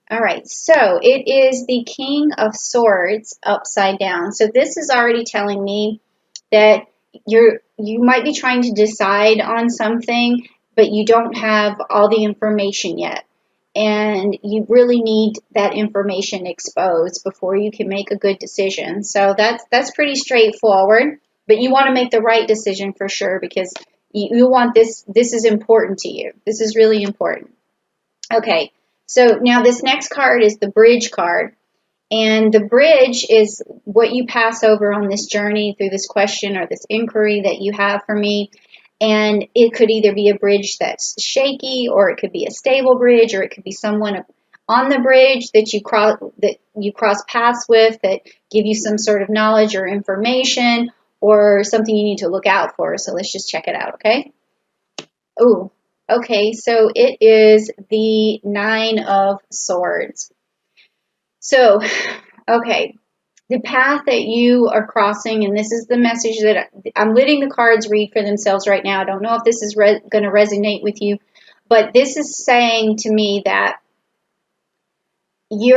All right, so it is the King of Swords upside down. So this is already telling me that you might be trying to decide on something, but you don't have all the information yet. And you really need that information exposed before you can make a good decision. So that's pretty straightforward, but you want to make the right decision for sure because you want this is important to you. This is really important. Okay, so now this next card is the bridge card. And the bridge is what you pass over on this journey through this question or this inquiry that you have for me. And it could either be a bridge that's shaky, or it could be a stable bridge, or it could be someone on the bridge that you cross paths with that give you some sort of knowledge or information, or something you need to look out for. So let's just check it out, okay? Oh, okay, so it is the Nine of Swords. So, okay, the path that you are crossing, and this is the message that I'm letting the cards read for themselves right now. I don't know if this is going to resonate with you, but this is saying to me that you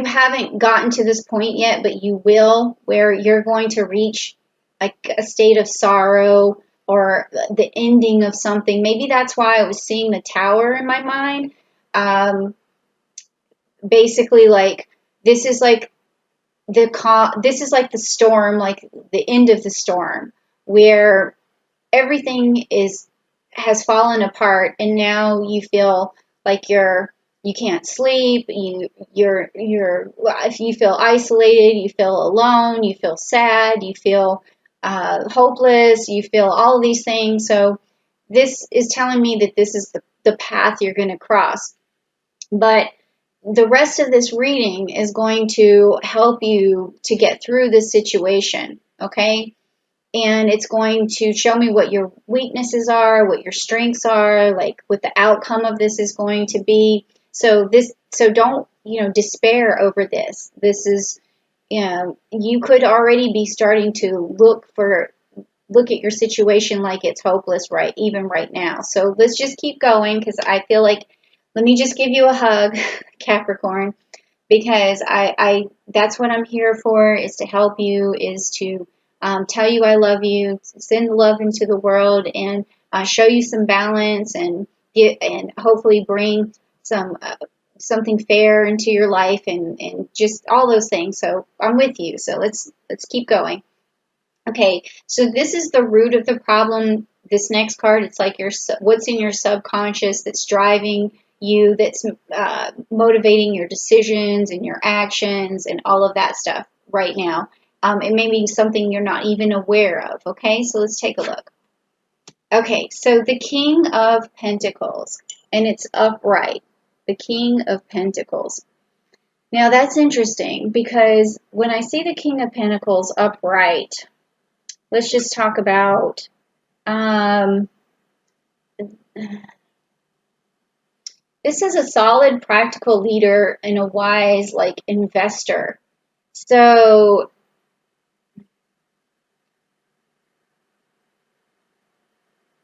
haven't gotten to this point yet, but you will, where you're going to reach like a state of sorrow or the ending of something. Maybe that's why I was seeing the tower in my mind. Basically, like this is like this is like the storm, like the end of the storm, where everything has fallen apart, and now you feel like you can't sleep, if you feel isolated, you feel alone, you feel sad, you feel hopeless, you feel all of these things. So this is telling me that this is the path you're going to cross. But the rest of this reading is going to help you to get through this situation, okay? And it's going to show me what your weaknesses are, what your strengths are, like what the outcome of this is going to be. So don't, despair over this. This is, you could already be starting to look at your situation like it's hopeless even right now. So let's just keep going, because I feel like, let me just give you a hug, Capricorn, because I that's what I'm here for, is to help you, is to tell you I love you, send love into the world, and show you some balance, and hopefully bring something fair into your life, and just all those things. So I'm with you. So let's keep going. Okay, so this is the root of the problem. This next card, it's like what's in your subconscious that's driving you, that's motivating your decisions and your actions and all of that stuff right now. It may be something you're not even aware of. Okay, so let's take a look. Okay, so the King of Pentacles, and it's upright. The King of Pentacles. Now that's interesting, because when I see the King of Pentacles upright, let's just talk about this is a solid, practical leader and a wise, like, investor. So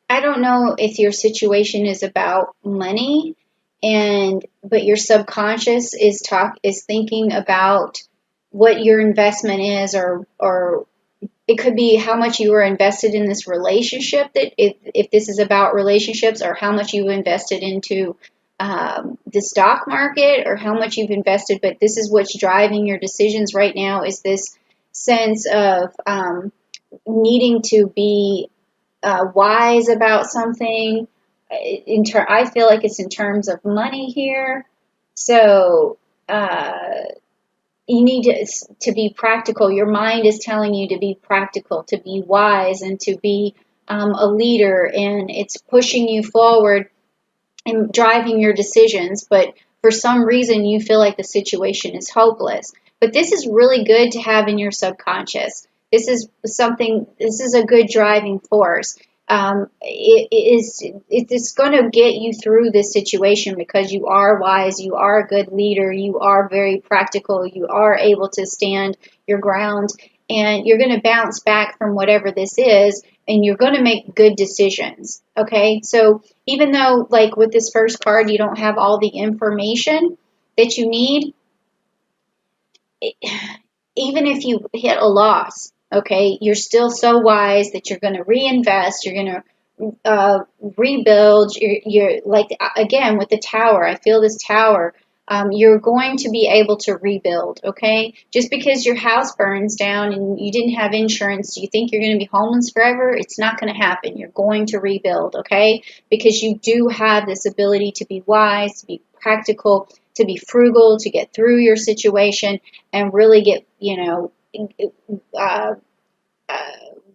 I don't know if your situation is about money, but your subconscious is thinking about what your investment is, or it could be how much you were invested in this relationship, that if this is about relationships, or how much you invested into the stock market, or how much you've invested. But this is what's driving your decisions right now, is this sense of needing to be wise about something. I feel like it's in terms of money here. So you need to be practical. Your mind is telling you to be practical, to be wise, and to be a leader, and it's pushing you forward and driving your decisions. But for some reason, you feel like the situation is hopeless. But this is really good to have in your subconscious. This is a good driving force. It's going to get you through this situation, because you are wise, you are a good leader, you are very practical, you are able to stand your ground, and you're going to bounce back from whatever this is, and you're going to make good decisions. Okay, so even though, like with this first card, you don't have all the information, that you need, even if you hit a loss, okay, you're still so wise that you're going to reinvest, you're going to rebuild. You're like, again, with the tower, I feel this tower. You're going to be able to rebuild, okay? Just because your house burns down and you didn't have insurance, do you think you're going to be homeless forever? It's not going to happen. You're going to rebuild, okay? Because you do have this ability to be wise, to be practical, to be frugal, to get through your situation and really get, uh,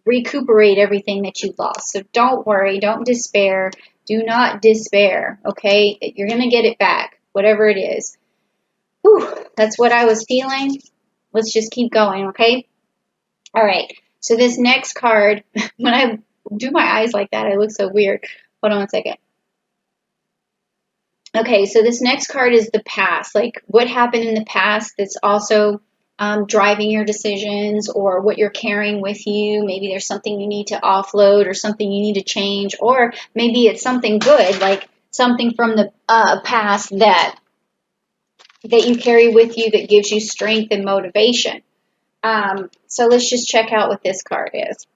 recuperate everything that you lost. So don't worry, don't despair. Do not despair, okay? You're going to get it back, whatever it is. Whew, that's what I was feeling. Let's just keep going, okay? All right. So this next card, when I do my eyes like that, I look so weird. Hold on one second. Okay, so this next card is the past. Like what happened in the past that's also driving your decisions, or what you're carrying with you. Maybe there's something you need to offload or something you need to change, or maybe it's something good, like something from the past that you carry with you that gives you strength and motivation. So let's just check out what this card is.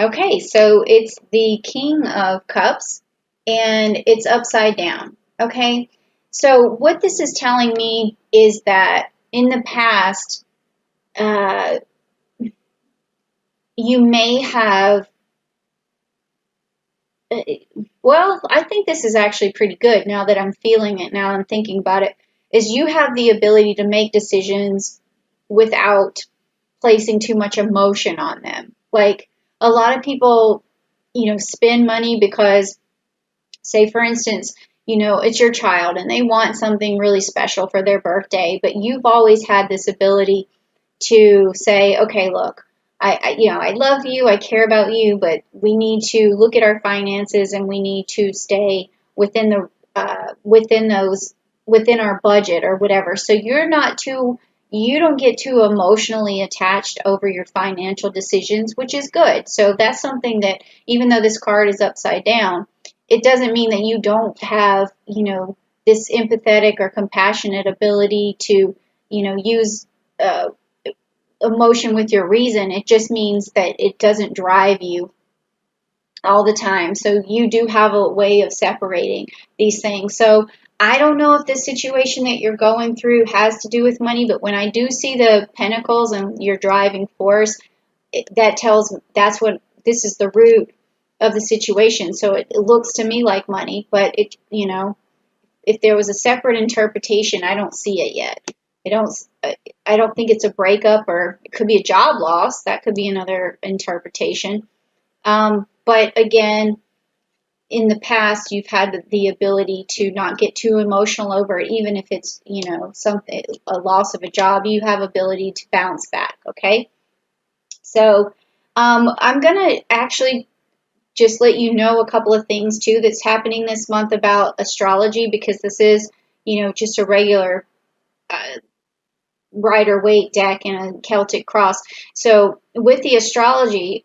Okay, so it's the King of Cups, and it's upside down. Okay, so what this is telling me is that in the past, you may have, well, I think this is actually pretty good now that I'm feeling it, now I'm thinking about it, is you have the ability to make decisions without placing too much emotion on them. Like a lot of people, spend money because, say for instance, it's your child and they want something really special for their birthday, but you've always had this ability to say, okay, look, I love you, I care about you, but we need to look at our finances and we need to stay within within our budget or whatever. So you don't get too emotionally attached over your financial decisions, which is good. So that's something that, even though this card is upside down, it doesn't mean that you don't have, this empathetic or compassionate ability to, use emotion with your reason. It just means that it doesn't drive you all the time. So you do have a way of separating these things. So I don't know if the situation that you're going through has to do with money, but when I do see the pentacles and your driving force, that's what this is, the root of the situation. So it looks to me like money, but if there was a separate interpretation, I don't see it yet. I don't think it's a breakup, or it could be a job loss. That could be another interpretation. But again, in the past, you've had the ability to not get too emotional over it, even if it's, something, a loss of a job, you have ability to bounce back. Okay. So, I'm going to actually just let you know a couple of things too that's happening this month about astrology, because this is, just a regular, Rider-Waite deck and a Celtic cross. So with the astrology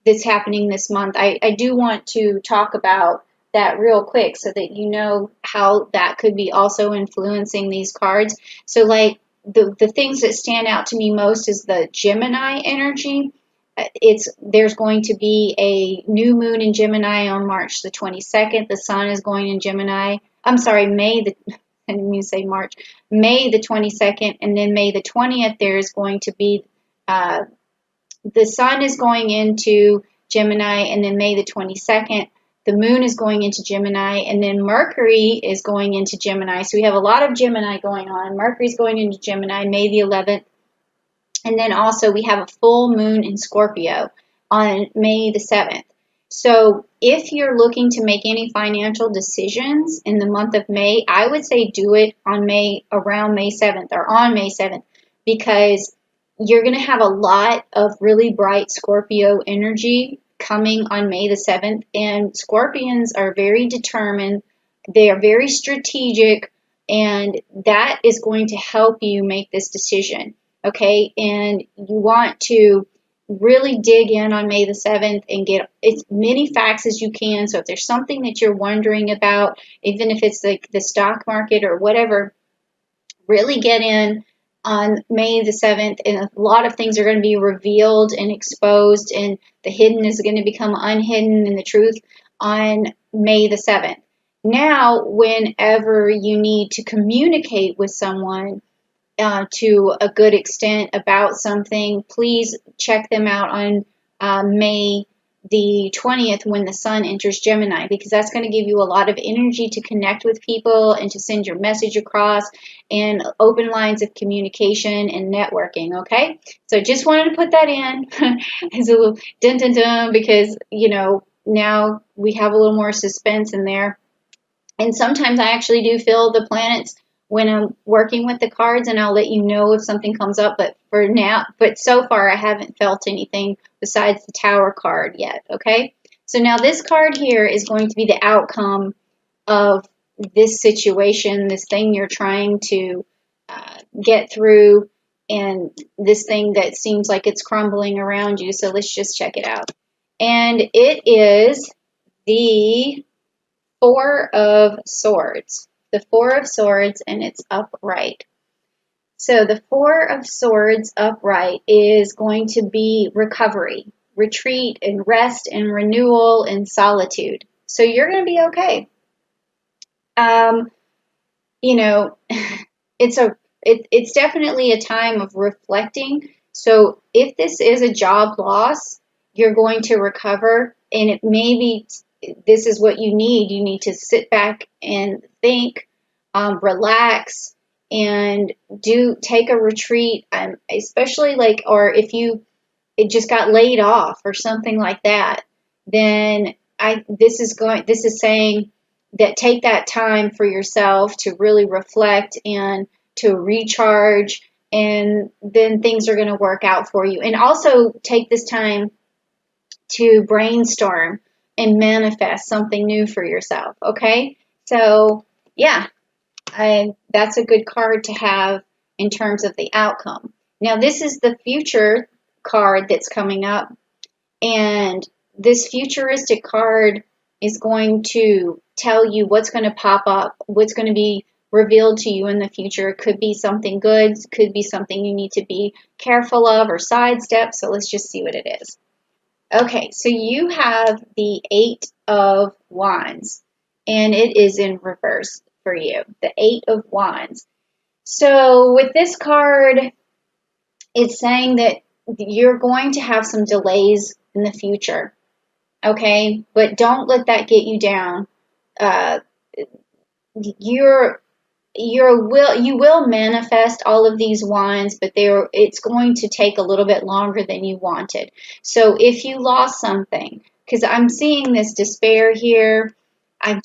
that's happening this month, I do want to talk about that real quick so that you know how that could be also influencing these cards. So like the things that stand out to me most is the Gemini energy. There's going to be a new moon in Gemini on March the 22nd. The sun is going in Gemini. I'm sorry, I didn't mean to say March, May the 22nd, and then May the 20th, there's going to be, the sun is going into Gemini, and then May the 22nd, the moon is going into Gemini, and then Mercury is going into Gemini. So we have a lot of Gemini going on. Mercury's going into Gemini, May the 11th, and then also we have a full moon in Scorpio on May the 7th. So if you're looking to make any financial decisions in the month of May, I would say do it around May 7th or on May 7th, because you're going to have a lot of really bright Scorpio energy coming on May the 7th. And Scorpions are very determined. They are very strategic, and that is going to help you make this decision. Okay. And you want to really dig in on May the 7th and get as many facts as you can. So if there's something that you're wondering about, even if it's like the stock market or whatever, really get in on May the 7th, and a lot of things are going to be revealed and exposed, and the hidden is going to become unhidden, and the truth on May the 7th. Now, whenever you need to communicate with someone to a good extent about something, please check them out on May the 20th when the sun enters Gemini, because that's going to give you a lot of energy to connect with people and to send your message across, and open lines of communication and networking. Okay, so just wanted to put that in as a little dun dun dun, because now we have a little more suspense in there. And sometimes I actually do feel the planets when I'm working with the cards, and I'll let you know if something comes up. But so far I haven't felt anything besides the Tower card yet. Okay, so now this card here is going to be the outcome of this situation, this thing you're trying to get through, and this thing that seems like it's crumbling around you. So let's just check it out. And it is the Four of Swords. The Four of Swords, and it's upright. So the Four of Swords upright is going to be recovery, retreat, and rest, and renewal, and solitude. So you're going to be okay. You know, it's definitely a time of reflecting. So if this is a job loss, you're going to recover, and it may be this is what you need. You need to sit back and think, relax, and take a retreat. Especially or if it just got laid off or something like that, then this is saying that take that time for yourself to really reflect and to recharge, and then things are going to work out for you. And also take this time to brainstorm and manifest something new for yourself. Okay, so yeah, that's a good card to have in terms of the outcome. Now this is the future card that's coming up, and this futuristic card is going to tell you what's going to pop up, what's going to be revealed to you in the future. It could be something good, could be something you need to be careful of or sidestep. So let's just see what it is. Okay, so you have the Eight of Wands, and it is in reverse for you, the Eight of Wands. So with this card, it's saying that you're going to have some delays in the future, okay? But don't let that get you down. You will manifest all of these wands, but it's going to take a little bit longer than you wanted. So if you lost something, because I'm seeing this despair here, I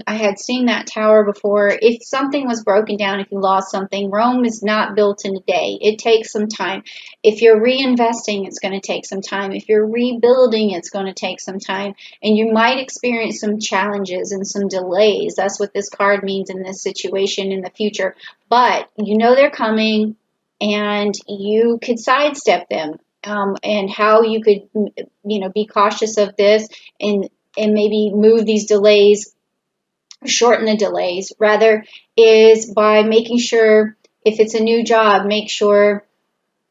had seen that tower before. If something was broken down, if you lost something, Rome is not built in a day. It takes some time. If you're reinvesting, it's going to take some time. If you're rebuilding, it's going to take some time. And you might experience some challenges and some delays. That's what this card means in this situation in the future. But you know they're coming, and you could sidestep them. And how you could, be cautious of this, and maybe move these delays, shorten the delays rather, is by making sure, if it's a new job, make sure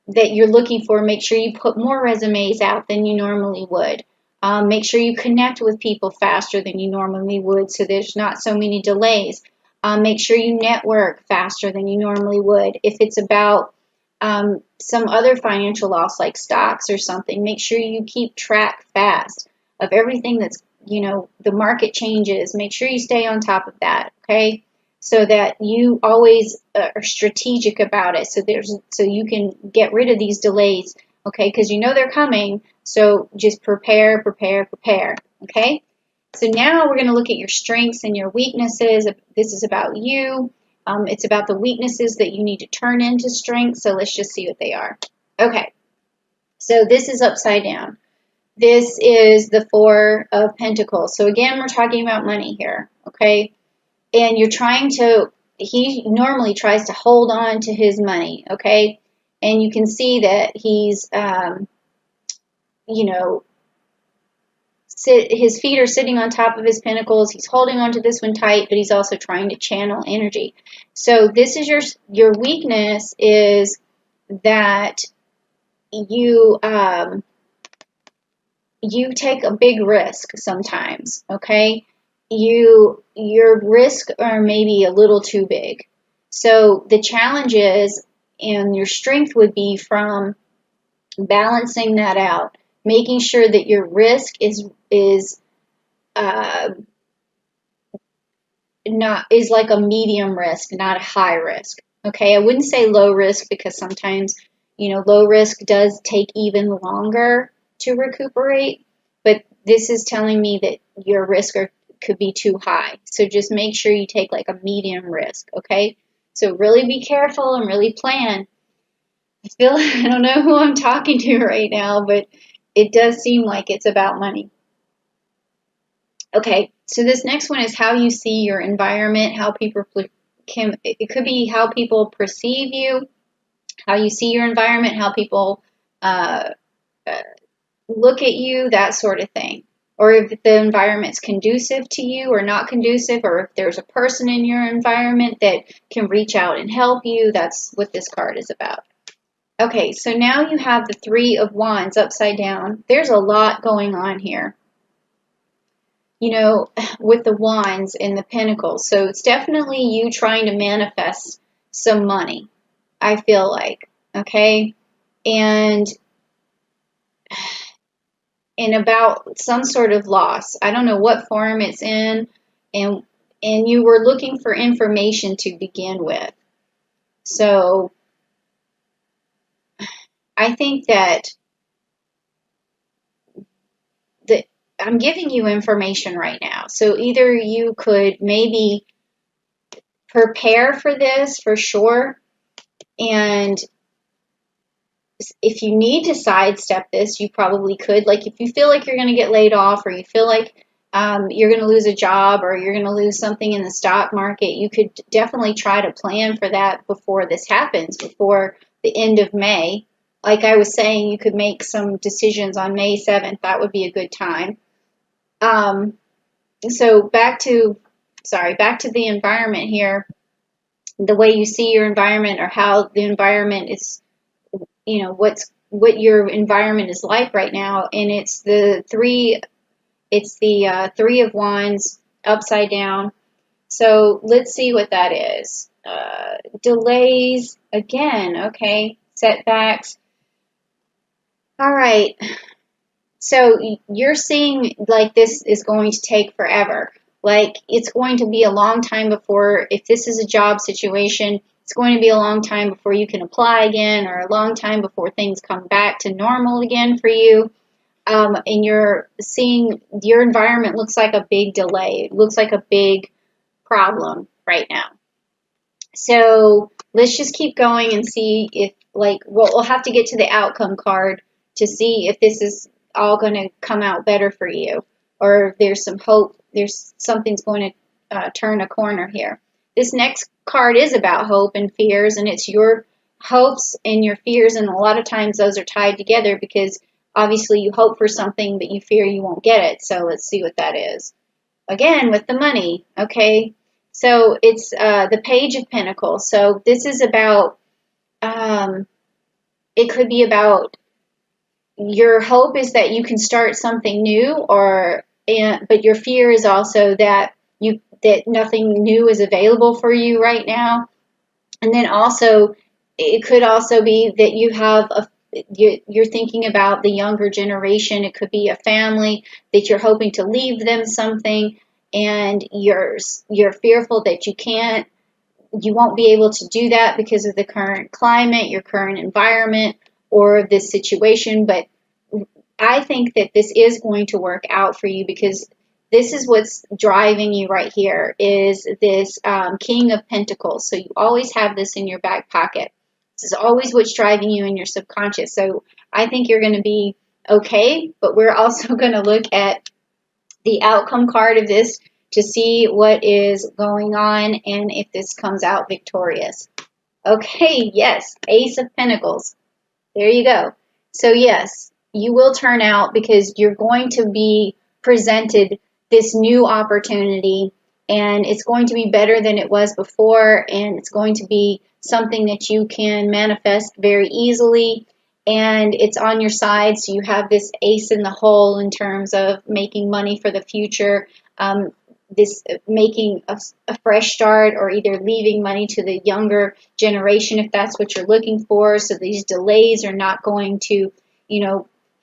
that you're looking for, make sure you put more resumes out than you normally would. Make sure you connect with people faster than you normally would, so there's not so many delays. Make sure you network faster than you normally would. If it's about some other financial loss like stocks or something, make sure you keep track fast of everything that's, the market changes. Make sure you stay on top of that, okay? So that you always are strategic about it, so you can get rid of these delays, okay? Because they're coming, so just prepare, okay? So now we're going to look at your strengths and your weaknesses. This is about you. It's about the weaknesses that you need to turn into strengths, so let's just see what they are. Okay, so this is upside down. This is the Four of Pentacles. So again, we're talking about money here, okay? And he normally tries to hold on to his money, okay? And you can see that he's you know, his feet are sitting on top of his pinnacles. He's holding onto this one tight, but he's also trying to channel energy. So this is your weakness, is that you you take a big risk sometimes, okay? Your risks are maybe a little too big. So the challenge is, and your strength would be from balancing that out, making sure that your risk is uh, not is like a medium risk, not a high risk. Okay, I wouldn't say low risk, because sometimes, low risk does take even longer to recuperate, but this is telling me that your risk could be too high. So just make sure you take like a medium risk, okay? So really be careful and really plan. I don't know who I'm talking to right now, but it does seem like it's about money. Okay, so this next one is how you see your environment, how people it could be how people perceive you, how you see your environment, how people uh, uh, look at you, that sort of thing. Or if the environment's conducive to you or not conducive, or if there's a person in your environment that can reach out and help you. That's what this card is about. Okay, so now you have the Three of Wands upside down. There's a lot going on here, with the wands and the pentacles. So it's definitely you trying to manifest some money, I feel like, okay? And about some sort of loss. I don't know what form it's in, and you were looking for information to begin with. So I think that I'm giving you information right now. So either you could maybe prepare for this for sure, and if you need to sidestep this, you probably could. Like if you feel like you're going to get laid off, or you feel like you're going to lose a job, or you're going to lose something in the stock market, you could definitely try to plan for that before this happens, before the end of May. Like I was saying, you could make some decisions on May 7th. That would be a good time. So back to the environment here. The way you see your environment, or how the environment is, what your environment is like right now, and it's the Three of Wands upside down. So let's see what that is. Delays again, okay, setbacks. All right. So you're seeing like this is going to take forever. Like it's going to be a long time before, if this is a job situation, it's going to be a long time before you can apply again, or a long time before things come back to normal again for you. And you're seeing your environment looks like a big delay. It looks like a big problem right now. So let's just keep going and see if, we'll have to get to the outcome card to see if this is all going to come out better for you, or if there's some hope, something's going to turn a corner here. This next card is about hope and fears, and it's your hopes and your fears, and a lot of times those are tied together, because obviously you hope for something, but you fear you won't get it. So let's see what that is. Again, with the money, okay? So it's the Page of Pentacles. So this is about, it could be about your hope is that you can start something new, but your fear is also that nothing new is available for you right now. And then also, it could also be that you have you're thinking about the younger generation. It could be a family that you're hoping to leave them something, and you're fearful that you won't be able to do that because of the current climate, your current environment, or this situation. But I think that this is going to work out for you, because this is what's driving you right here, is this King of Pentacles. So you always have this in your back pocket. This is always what's driving you in your subconscious. So I think you're going to be okay, but we're also going to look at the outcome card of this to see what is going on and if this comes out victorious. Okay, yes, Ace of Pentacles. There you go. So yes, you will turn out because you're going to be presented this new opportunity, and it's going to be better than it was before, and it's going to be something that you can manifest very easily, and it's on your side, so you have this ace in the hole in terms of making money for the future. This making a fresh start, or either leaving money to the younger generation if that's what you're looking for. So these delays are not going to,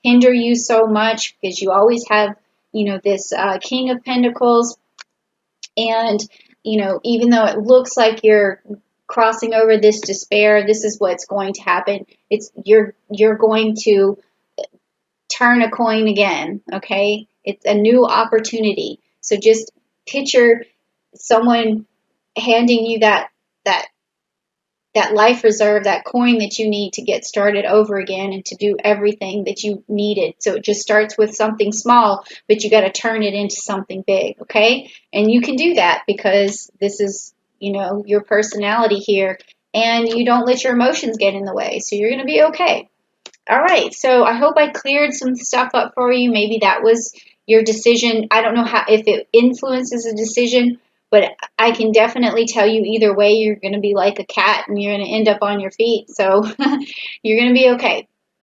hinder you so much, because you always have, this King of Pentacles. And, even though it looks like you're crossing over this despair, this is what's going to happen. It's you're going to turn a coin again, okay? It's a new opportunity. So just picture someone handing you that life reserve, that coin that you need to get started over again and to do everything that you needed. So it just starts with something small, but you got to turn it into something big, okay? And you can do that because this is, your personality here, and you don't let your emotions get in the way. So you're going to be okay. All right, so I hope I cleared some stuff up for you. Maybe that was your decision. I don't know if it influences a decision, but I can definitely tell you either way, you're going to be like a cat and you're going to end up on your feet. So you're going to be okay.